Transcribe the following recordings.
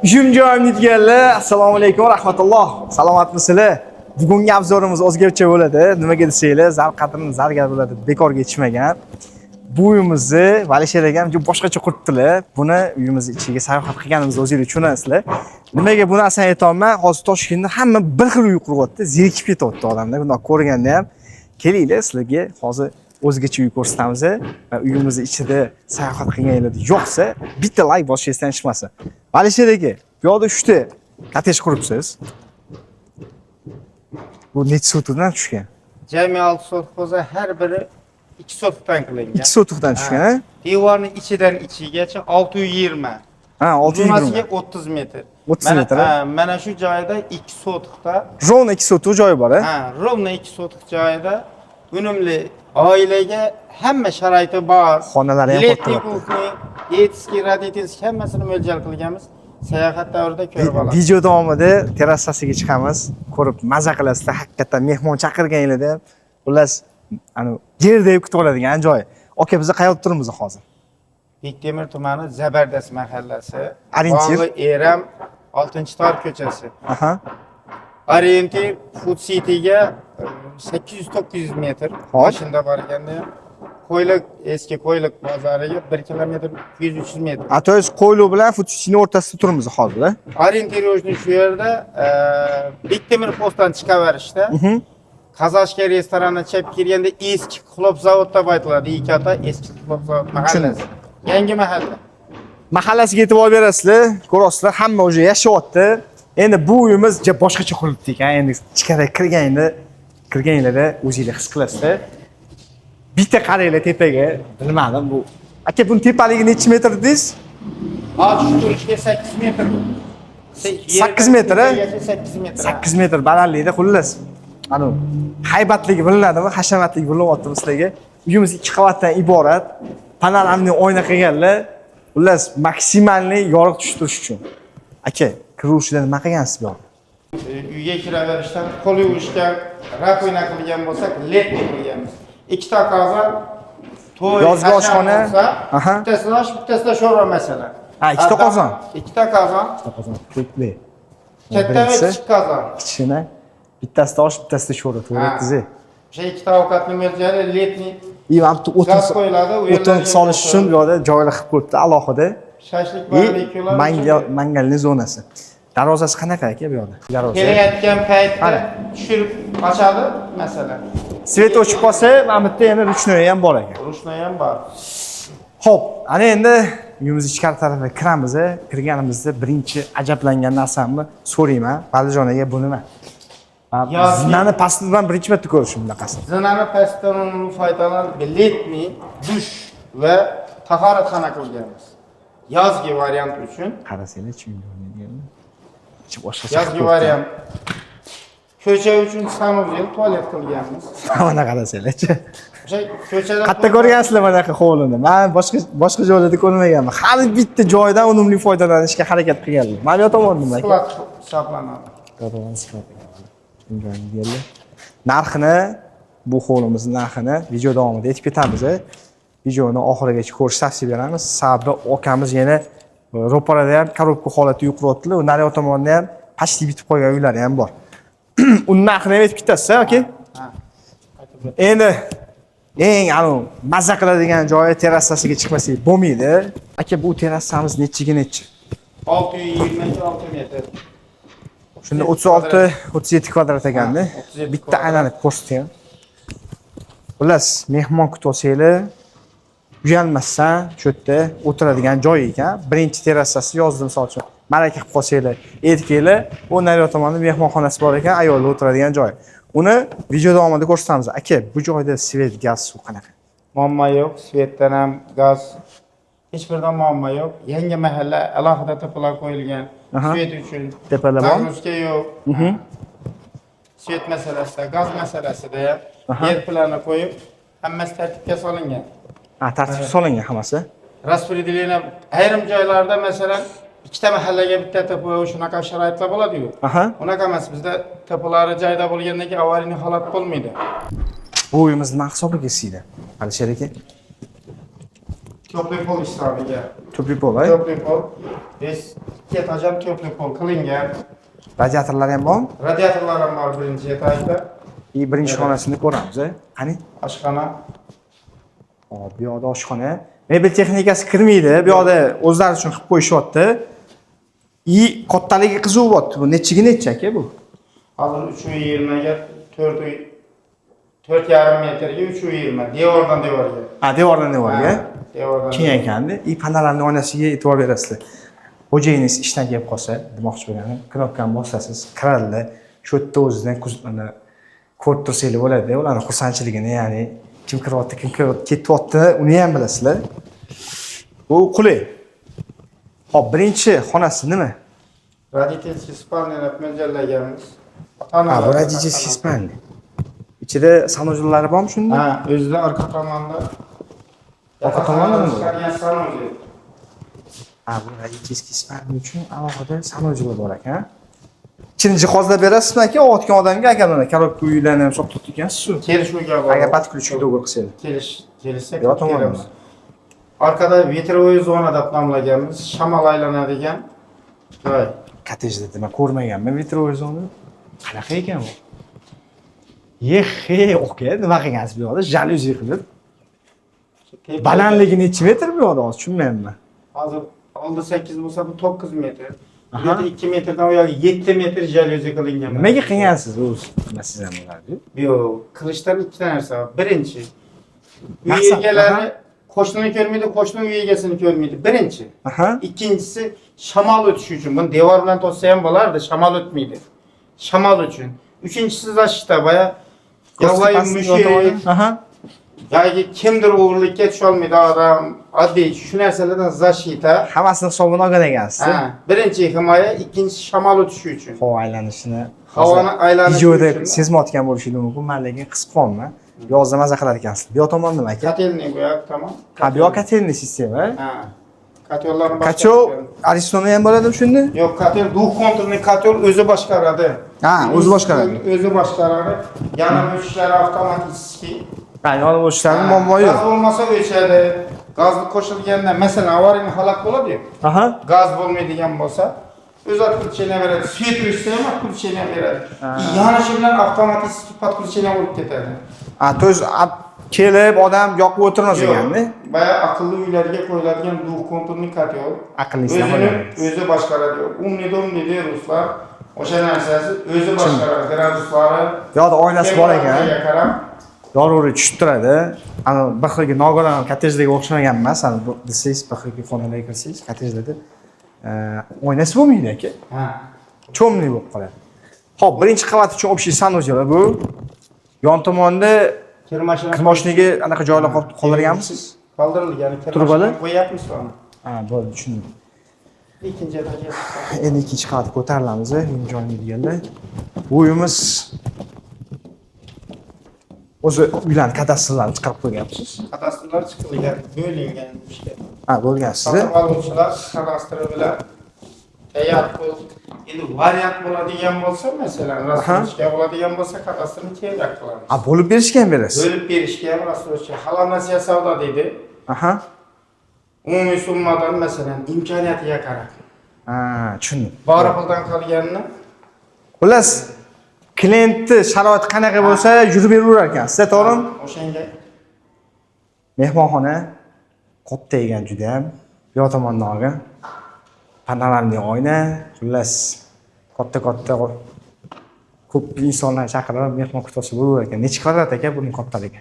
Ishim joyim yetganlar. Assalomu alaykum va rahmatulloh. Salomatmisizlar? Bugungi obzorimiz o'zgarcha bo'ladi. Nimaga desanglar, zar qadrini zargar bo'ladi. Bekorga yetishmagan. Bu uyimizni Valisher akam boshqacha quribdilar. Buni uyimiz ichiga sayohat qilganimizni o'zingiz tushunasizlar. Nimaga bu narsani aytolman? Hozir Toshkentda hamma bir xil uy quryapti. Zerikib ketyapti odamlar. Bundoq ko'rganda ham kelinglar, sizlarga hozir o'zgacha uy ko'rsatamiz va uyimiz ichida sayohat qilganinglarda yo'qsa, bitta like bosishingizdan chiqmasin. Valisher aka, bu yoqda 3 ta kottej quribsiz. Bu necha sotuvdan tushgan? Jami 6 sotuq bo'lsa, har biri 2 sotuqdan qilingan. 2 sotuqdan tushgan, ha? Devorning ichidan ichigacha 620. Ha, 620. 30 metr. 30 metr. Mana shu joyda 2 sotuqda. Rovna 2 sotuq joyi bor, ha? Ha, rovna 2 sotuq joyida unumli oilaga hamma sharoiti bor. Xonalari ham katta. Yetski, radiyatski hammasini mo'ljal qilganmiz. Sayohat davrida ko'rib olasiz. Video davomida terrasasiga chiqamiz, ko'rib maza qilasizlar. Haqiqatan mehmon chaqirganinglarda, xullas, ana yerdek kutib oladigan joy. Aka, biz qayerda turibmiz hozir? Bektemir tumani Zabardast mahallasi. Orientir Eram 6-tor ko'chasi. Aha. Orientir Food City'ga 800-900 metr. Mashina borganda Qo'yliq eski Qo'yliq bozoriga 1 kilometr 200-300 metr. Ato'z Qo'yliq bilan Food City'ning o'rtasida turibmiz hozir. Orientir shu yerda Bektemir postdan chiqaverishda. Qazashka restorani chap kirganda eski xlop zavod deb aytiladi. Ikata eski xlop zavod mahallasi. Yangi mahalla. Mahallasiga e'tibor berasizlar, ko'rasizlar, hamma o'sha yashayapti. Endi bu uyimiz boshqacha qurilibdi ekan. Endi ichkariga kirganinglarda o'zingizlar his qilasizlar. Bitta qaranglar tepaga, bilmadim bu. Aka, buni tepaligi necha metr dedingiz? Ochishga 8 metr. 8 metr, ha? 8 metr. 8 metr balandlikda xullas. Ana haybatligi bilinadimi? Hashamatligi bilinyapti sizlarga. Uyimiz 2 qavatdan iborat. Panoramli oyna qilganlar. Xullas, maksimalni yorug' tushtirish uchun. Aka, kiruvchilar nima qilgansiz bu yoqda? Uyga kiraverishdan qo'l yuvishga rakoyna qilgan bo'lsak, led qilganmiz. 2 ta qozon to'y yozgi oshxona. Aha. Bittasida osh, bittasida sho'rva masalan. Ha, 2 ta qozon. 2 ta qozon. 2 ta qozon. Ko'pli. Katta va kichik qozon. Kichkina. Bittasida osh, bittasida sho'rva to'g'ri. O'sha 2 ta ovqatni mo'ljali ledni. Iyamni o'tin solish uchun bu yerda joylar qilib qo'yibdi alohida. Shashlik barbekyular. Mangalli zonasi. Darvozasi qanaqa aka bu yerda? Darvoza. Kelayotgan paytda tushirib ochadi masalan. Svet o'chib qolsa, mana bu yerda yana ruchnoy ham bor ekan. Ruchnoy ham bor. Xo'p, ana endi uyimiz ichkari tarafiga kiramiz. Kirganimizda birinchi ajablangan narsamni so'rayman. Valijon aka, bu nima? Zinani pastidan birinchi marta ko'rishim bunaqasi. Zinani pastidan foydalanib, letni dush va tahoratxona qilganmiz. Yozgi variant uchun. Qarasanglar, chunki boshqacha. Yozgi variant. Ko'cha uchun sanuzel tualet qilganmiz. Mana qarasanglar-chi. O'sha ko'chada qayerda ko'rgansizlar bunaqa hovlini? Men boshqa joylarda ko'rmaganman. Har bitta joydan unumli foydalanishga harakat qilganlar. Mana bu tomon nima? Sklad hisoblanadi. Narxini, bu hovlimizning narxini video davomida aytib ketamiz. Videoni oxirigacha ko'rish tavsiya beramiz. Sababi okamiz yana ro'parada ham korobka holatda yuqyaptilar. U naryoq tomonda ham pashti bitib qolgan uylari ham bor. Uni narxini aytib ketasiz, aka? Ha. Endi eng mazza qiladigan joyi terrasasiga chiqmasak bo'lmaydi. Aka, bu terrasamiz nechiga nechi? 626 metr. Shunda 36-37 kvadrat ekanda. Bitta aylanib ko'rsating. Xullas, mehmon kutib olsanglar, uyalmasdan shu yerda o'tiradigan joy ekan. Birinchi terrasasi yozdim misol uchun. Malaka qilib qolsanglar, erkaklar, bu naryoq tomonda mehmonxonasi bor ekan, ayollar o'tiradigan joy. Uni video davomida ko'rsatamiz. Aka, bu joyda svet, gaz, suv qanaqa? Muammo yo'q, svetdan ham, gaz hech birdan muammo yo'q. Yangi mahalla alohida tepalar qo'yilgan. Svet uchun. Tepalar bor. Gazga yo'q. Svet masalasida, gaz masalasida yer plani qo'yib, hammasi tartibga solingan. Ha, tartibga solingan hammasi. Rasporedelение ayrim joylarda masalan ikkita mahallaga bitta tepa shunaqa sharoitlar bo'ladi-yu. Unaqa emas, bizda tepalari joyda bo'lgandan keyin avariy holat bo'lmaydi. Bu uyimiz nima hisobga kelsa, Alisher aka? Teplый pol hisobiga. Tupli pol, ay. Teplый pol. Biz ikki etajam teplый pol qilingan. Radiatorlar ham bormi? Radiatorlar ham bor birinchi etajda. Birinchi xonasini ko'ramiz, qani? Oshxona. Hop, bu yoqda oshxona. Mebel texnikasi kirmaydi. Bu yoqda o'zlari uchun qilib qo'yishyapti. Kattaligi qiziqyapti. Bu nechiga necha aka bu? Hozir 320 ga 4,5 metrga 320. Devordan devorga. Ha, devordan devorga. Devordan. Keng ekanda. Panalarning oynasiga e'tibor berasizlar. Xo'jayingiz ishdan kelib qolsa, demoqchi bo'lganim, knopkani bosasiz, kiradi. Shu yerda o'zidan ko'rib tursanglar bo'ladi. Ularning xursandchiligini, ya'ni kim kiryapti, kim ketyapti, uni ham bilasizlar. Bu qulay. Hop, birinchi xonasi nima? Родительский спальня deb mo'ljallaganmiz. Ha, bu родительский спальня. Ichida sanujullari bormi shunda? Ha, o'zida orqa tomonda. Orqa tomonda nima? Sanujul. Ha, bu родительский спальня uchun alohida sanujul bor ekan. Ichini jihozlab berasizmi aka? O'tgan odamga agar mana korobka uylarni ham sotib ekansiz-ku. Kelishuvga bor. Agar подключка do'g'ri qilsangiz. Kelishsak Yo tomonda. Orqada ветровой zona deb nomlaganmiz. Shamol aylanadigan joy. Kottejda nima ko'rmaganman ветровой zona. Qanaqa ekan bu? Yehe, aka, nima qilgansiz bu yoqda? Jaluzi qilib. Balandligi necha metr bu yoqda? Tushunmayapman. Hozir oldi 8 bo'lsa bu 9 metr. Bu yerda 2 metrdan uyoq 7 metr jaluzi qilingan. Nimaga qilgansiz o'zi? Siz ham ularni. Yo'q, qilishdan ikkita narsa bor. Birinchi, uy Maqsad, egalari qo'shnini ko'rmaydi, qo'shni uy egasini ko'rmaydi. Birinchi. Ikkinchisi, shamol o'tishi uchun. Buni devor bilan to'ssa ham bo'lardi, shamol o'tmaydi. Shamol uchun. Uchinchisi zashita boya yovvoyi mushuk. Yoki kimdir o'g'irlikka tusha olmaydi odam. Oddiy shu narsalardan zashita. Hammasini hisobini olgan ekansiz. Ha, birinchi himoya, ikkinchisi shamol o'tishi uchun. Havo aylanishini. Havoni aylanishi videoda uchun. sezmayotgan bo'lishingiz mumkin. Men lekin qisib qolman. Yozda maza qilar ekansiz. Bu yoq tomon nima aka? Kotelniy bu yoq tomon. Ha, bu yoq kotelniy sistema. Ha. Kotellarni Qachon Arizona ham bo'ladimi shunda? Yo'q, kotel duxkonturniy kotel o'zi boshqaradi. Ha, o'zi boshqaradi. O'zi boshqaradi. Yana o'chishlar avtomatik. Ha, yonib o'chishlarni muammo yo'q. Gaz bo'lmasa o'chadi. Gazni qo'shilganda, masalan, avariya holat bo'ladi-yu. Aha. Gaz bo'lmaydigan bo'lsa, o'zi отключение beradi. Svet o'chsa ham отключение beradi. Yonishi bilan avtomatik подключение bo'lib ketadi. Ha, to'z kelib odam yoqib o'tirmas ekanda. Baya aqlli uylarga qo'yiladigan duxkonturniy kotel. Aqlli sistema. O'zi boshqaradi. Umni ruslar o'sha narsasi o'zi boshqaradi. Graduslari. Yo'qda oynasi bor ekan. Yorug'lik tushib turadi. Ana bir xilga nogiron kottejdagi o'xshamagan emas. Ana bu desangiz bir xilga xonalarga kirsangiz kottejdada oynasi bo'lmaydi aka. Ha. Cho'mli bo'lib qoladi. Xo'p, birinchi qavat uchun общий sanuzil bu. Yon tomonda kir mashinaga anaqa joylar qoldirganmisiz? Qoldirilgan. Turbalar qo'yapmiz uni. Ha, bo'ldi, tushundim. Ikkinchi etaga. Endi ikkinchi qavatga ko'tarilamiz, joylaydiganda. Bu uyimiz o'zi uylarni kadastrlarini chiqarib qo'ygansiz. Kadastrlar chiqilgan, bo'lingan ishga. Ha, bo'lgansiz. Sotib oluvchilar kadastri bilan tayyor qilib, endi variant bo'ladigan bo'lsa, masalan, rasmga bo'ladigan bo'lsa, kadastrni kerak qilamiz. Ha, bo'lib berishga ham berasiz. Bo'lib berishga ham rasmga halolnasiya savdo deydi. Aha. Umumiy summadan masalan imkoniyatiga qarab. Ha, tushundim. Bori puldan qolganini Xullas, klientni sharoiti qanaqa bo'lsa, yurib beraverar ekansiz, to'g'rimi? O'shanga mehmonxona katta ekan juda ham. Bu yoq tomondan olgan. Panoramli oyna, xullas katta ko'p insonlar chaqirib mehmon kutasi bo'lar ekan. Necha kvadrat ekan buning kattaligi?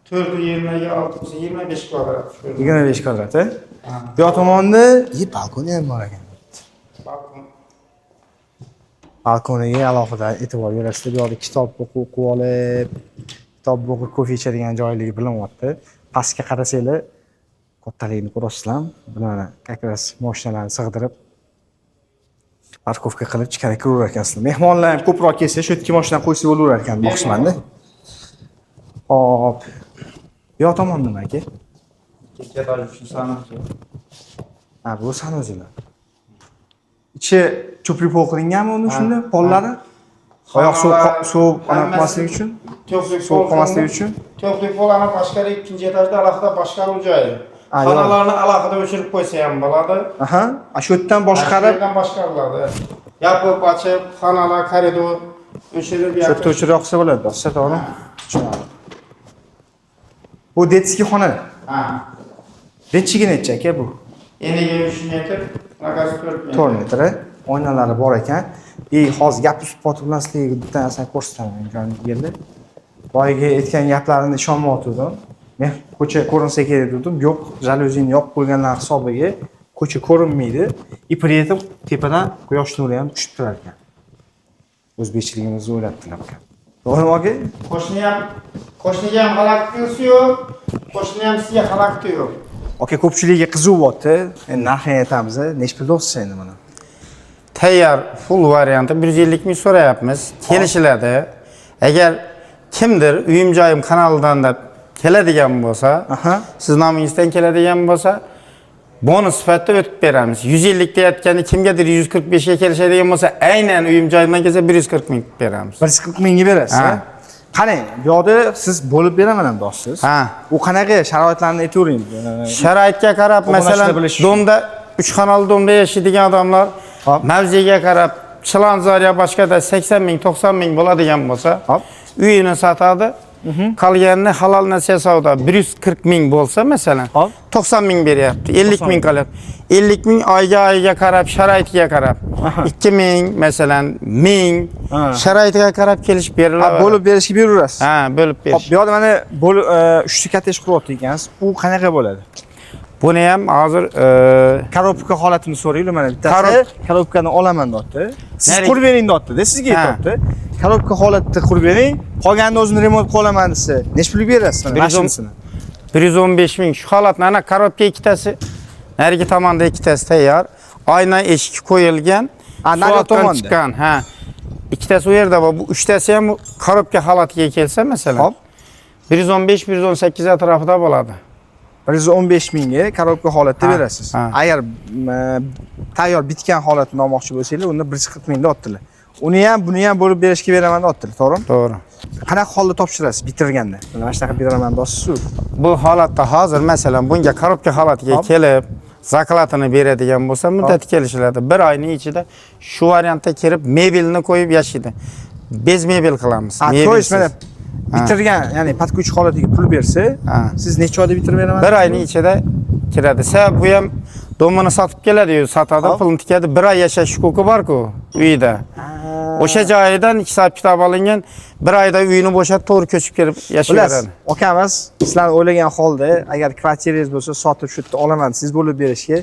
420 ga 625 kvadrat. 25 kvadrat, a? Bu yoq tomonda balkoni ham bor ekan. Balkon. Balkoniga alohida e'tibor berasizlar. Bu yoqda kitob o'qib olib, kitob o'qib kofe ichadigan joyligi bilinyapti. Pastga qarasanglar, kattaligini ko'rasizlar. Buni как раз mashinalarni sig'dirib parkovka qilib ichkariga kiraverar ekansizlar. Mehmonlar ham ko'proq kelsa, shu yerga mashina qo'ysa bo'laverar ekan, demoqchiman-da. Hop. Bu yoq tomon nima aka? Kekkadagi shu sanuzil. Ha, bu sanuzil. Ichi cho'pli pol qilinganmi uni shunda? Pollari? Oyoq Xonalar, sovuq ana hammasi qilmaslik uchun, To'qlik sovuq qolmasligi uchun. To'qlik polani boshqarib, ikkinchi etajda alohida boshqaruv joyi. Ha, Xonalarni alohida o'chirib qo'ysa ham bo'ladi. Aha, shu yerdan boshqarib, Boshqarib boshqariladi. Yopib, ochib, xonalar, koridor o'chirib shu yerda o'chirib yoqsa bo'ladi, do'stlar, to'g'rimi? Tushunarli. Bu detskiy xona. Ha. Nechiga necha aka bu? Eniga 3 metr, bunaqasi 4 metr. 4 metr. Oynalari bor ekan. Hozir gap suhbat qilmaslik bitta narsani ko'rsataman endi. Boyagi aytgan gaplarimni ishonmayotgandim. Men ko'cha ko'rinsa kerak dedim. Yo'q, jaluzini yopib qo'yganlar hisobiga ko'cha ko'rinmaydi. Ipretib tepadan quyosh nuri ham tushib turar ekan. O'zbekchiligimizni o'ylabdilar aka. To'g'rimi aka? Qo'shniga ham xalaqiti yo'q, qo'shni ham sizga xalaqiti yo'q. Aka ko'pchiligiga qiziqyapti. Endi narxini aytamiz. Nech pulga olsa endi buni? Tayyor full varianti 150 ming so'rayapmiz. Kelishiladi. Agar kimdir uyim joyim kanalidan deb keladigan bo'lsa, siz nomingizdan keladigan bo'lsa, bonus sifatida o'tib beramiz. 150 deyotgani kimgadir 145 ga kelishadigan bo'lsa, aynan uyim joyimdan kelsa 140 ming beramiz. 140 mingga berasiz. Qarang, bu yoqda siz bo'lib beraman ham do'stsiz. U qanaqa sharoitlarni aytavering. Sharoitga qarab, masalan, domda 3 xonali domda yashaydigan odamlar mavziga qarab Chilonzorya boshqada 80 ming, 90 ming bo'ladigan bo'lsa, uyini sotadi. Qolganini halol nasiya savdo 140 ming bo'lsa, masalan, 90 ming beryapti, 50 ming qolyapti. 50 ming oyga qarab, sharoitiga qarab. 2 ming, masalan, 1000 sharoitiga qarab kelishib beriladi. Bo'lib berishga beraverasiz. Ha, bo'lib berish. Hop, bu yerda mana bo'lib 3 ta katta ish qilyapti ekansiz. U qanaqa bo'ladi? Buni ham hozir korobka holatini so'raylik, mana bittasi korobkani olaman deyapti. Siz qurib bering deyapti-da, sizga aytibdi. Korobka holatda qurib bering, qolganini o'zini remont qilaman desa, nech pulga berasiz mashinasini? 115 ming. Shu holatni ana korobka ikkitasi, narigi tomonda ikkitasi tayyor. Oyna eshik qo'yilgan. Nari tomonda chiqqan, ha. Ikkitasi u yerda bor. Bu uchtasi ham korobka holatiga kelsa, masalan, 115-118 atrofida bo'ladi. 115 mingga korobka holatda berasiz. Agar tayyor bitgan holatni olmoqchi bo'lsangiz, unda 140 mingda otdilar. Uni ham, buni ham bo'lib berishga beraman deyaptilar, to'g'rimi? To'g'ri. Qanaqa holda topshirasiz bitirganda? Mana shunaqa beraman deysiz-ku. Bu holatda hozir masalan bunga korobka holatiga kelib, zakladini beradigan bo'lsa, muddati kelishiladi. 1 oyning ichida shu variantda kirib, mebelni qo'yib yashaydi. Bez mebel qilamiz. To'yish mana bitirgan, ya'ni patkuch holatiga pul bersa, siz necha oyda bitirib beraman? 1 oyning ichida kiradi. Sabab bu ham domini sotib keladi-yu, sotadi, pulni tikadi. 1 oy yashash huquqi bor-ku uyida. O'sha joyidan hisob kitob olingan, 1 oyda uyini bo'shatib, to'g'ri ko'chib kelib yashayveradi. Akamiz, sizlar o'ylagan holda, agar kvartirangiz bo'lsa, sotib shu yerda olaman, siz bo'lib berishga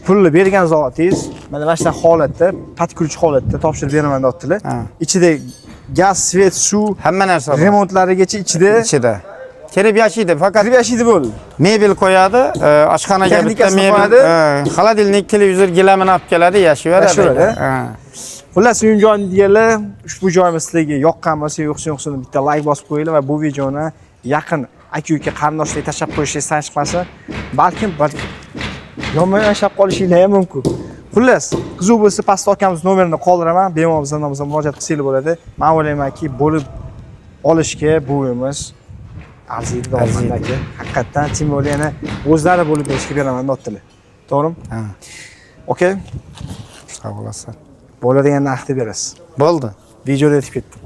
pulni bergan zotingiz, mana shu holatda, patkuch holatda topshirib beraman deyaptilar. Ichida gaz, svet, suv, hamma narsa bor. Remontlarigacha ichida. Kirib yashaydi, faqat kirib yashaydi bo'ldi. Mebel qo'yadi, oshxonaga bitta mebel, xolodilnik, televizor, gilamini olib keladi, yashayveradi. Xullas, uyim joyini deganlar, ushbu joyimiz sizlarga yoqqan bo'lsa, yo'qsa bitta like bosib qo'yinglar va bu videoni yaqin aka-uka qarindoshlarga tashlab qo'yishingiz chiqmasa, balkim yomon yashab qolishinglar ham mumkin. Xullas, qiziq bo'lsa pastda akamiz nomerini qoldiraman, bemalol bizdan murojaat qilsangiz bo'ladi. Men o'ylaymanki, bo'lib olishga bu uyimiz arziydi aka. Haqiqatan tim bo'lib yana o'zlari bo'lib berishga beraman deyaptilar. To'g'rimi? Ha. Okey. Sog' bo'lasan. Bo'ladigan narxda berasiz. Bo'ldi. Videoda aytib ketdim.